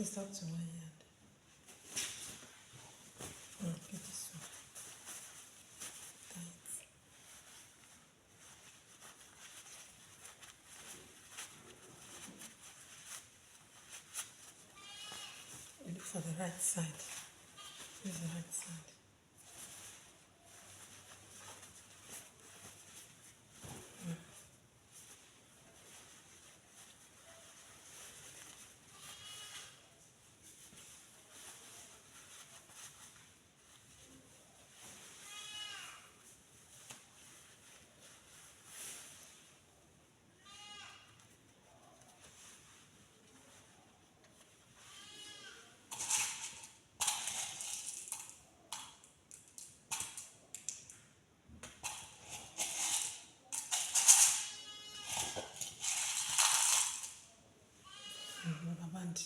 It's up to 1 yard. Okay, this one. Tight. You look for the right side. This is the right side. Rubber band.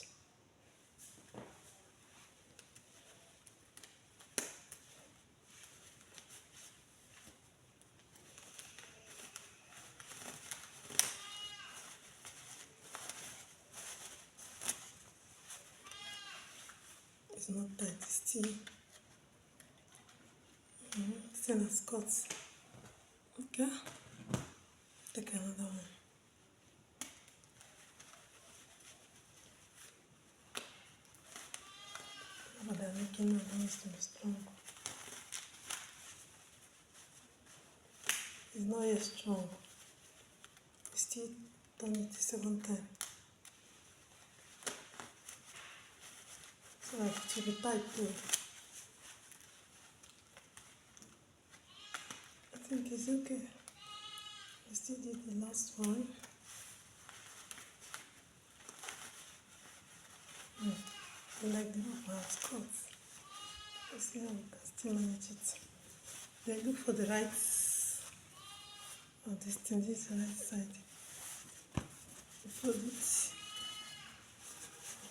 It's not tight, it's still a skirt. Okay, take another one. But they're making noise to be strong. It's not yet strong. It's still done it the second time. So like it will be tight too. I think it's okay. I still did the last one. I like the rubber skirt. Let's see how we can still manage it. Then look for the right of this thing. This is the right side. You fold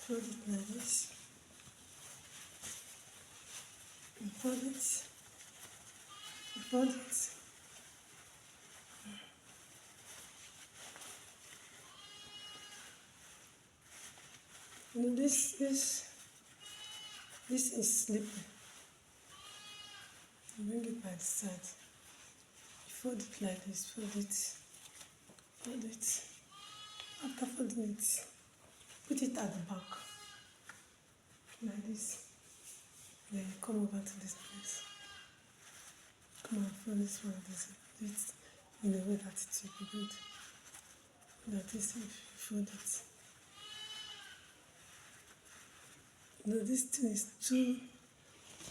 it like this. You fold it. You fold it. You know, this is slippery. You bring it by the side. You fold it like this. Fold it. Fold it. After folding it, put it at the back. Like this. Then you come over to this place. Come and fold this one. This in a way that it will be good. That is, if you fold it. No, this thing is too.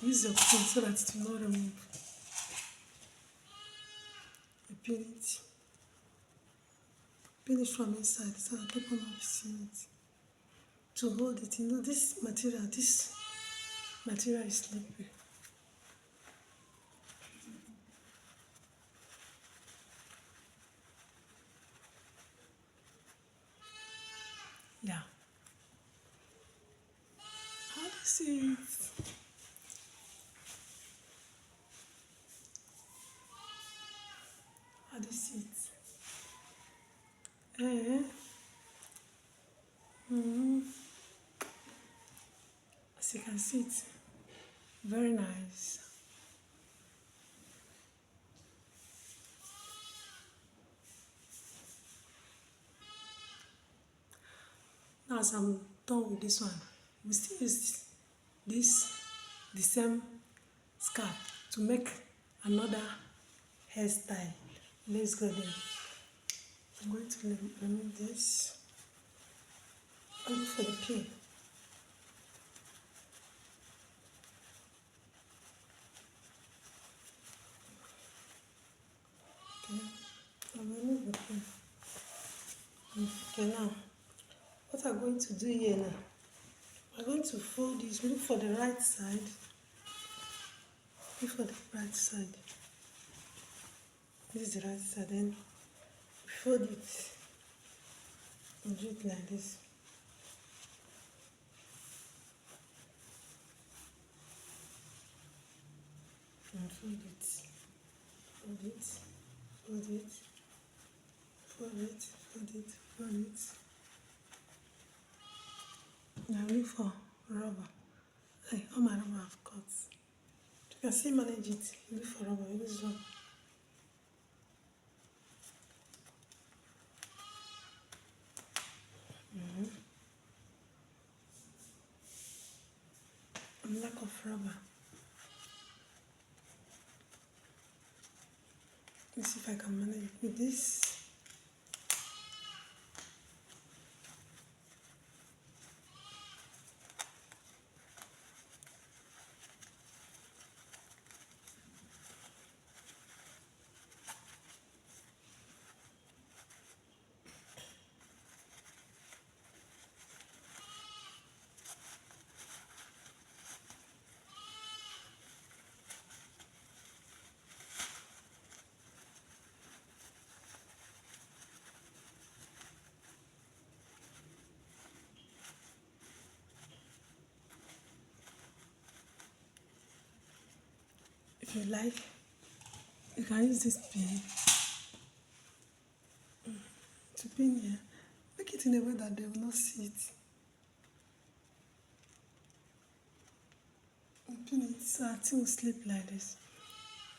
Use your pin so that it will not remove. You pin it. Pin it from inside so that people will not be seeing it. To hold it, you know, this material is slippery. Yeah. How do you see it? How do you see it? As you can see it, very nice. Now as I'm done with this one, we still use the same scarf to make another hairstyle. Let's go there. I'm going to remove this. I'll look for the pin. Okay, I'll remove the pin. Okay, now what I'm going to do here now, I'm going to fold this. Look for the right side. Look for the right side. This is the right side. Then fold it and do it like this. And fold it. Fold it. Fold it. Fold it. Fold it. Fold it. Now look for rubber. Like all my rubber have cut. You can still manage it. You look for rubber, use rubber. And lack of rubber. Let's see if I can manage it with this. If you like, you can use this pin to pin here. Make it in a way that they will not see it. And pin it so our thing will sleep like this.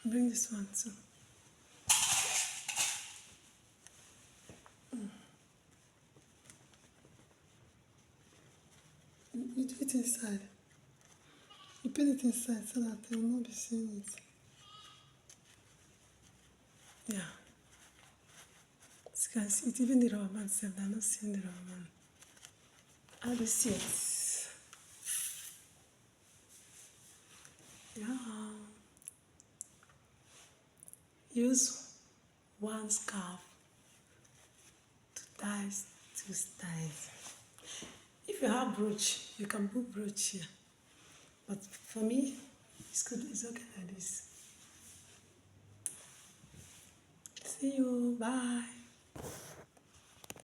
Bring this one too. You do it inside. You pin it inside so that they will not be seeing it. Yeah. As you can see it, even the rubber band itself, they're not seeing the rubber band. How do you see it? Yeah. Use one scarf to tie two ties. If you have brooch, you can put brooch here. But for me, it's good. It's okay like this. See you. Bye.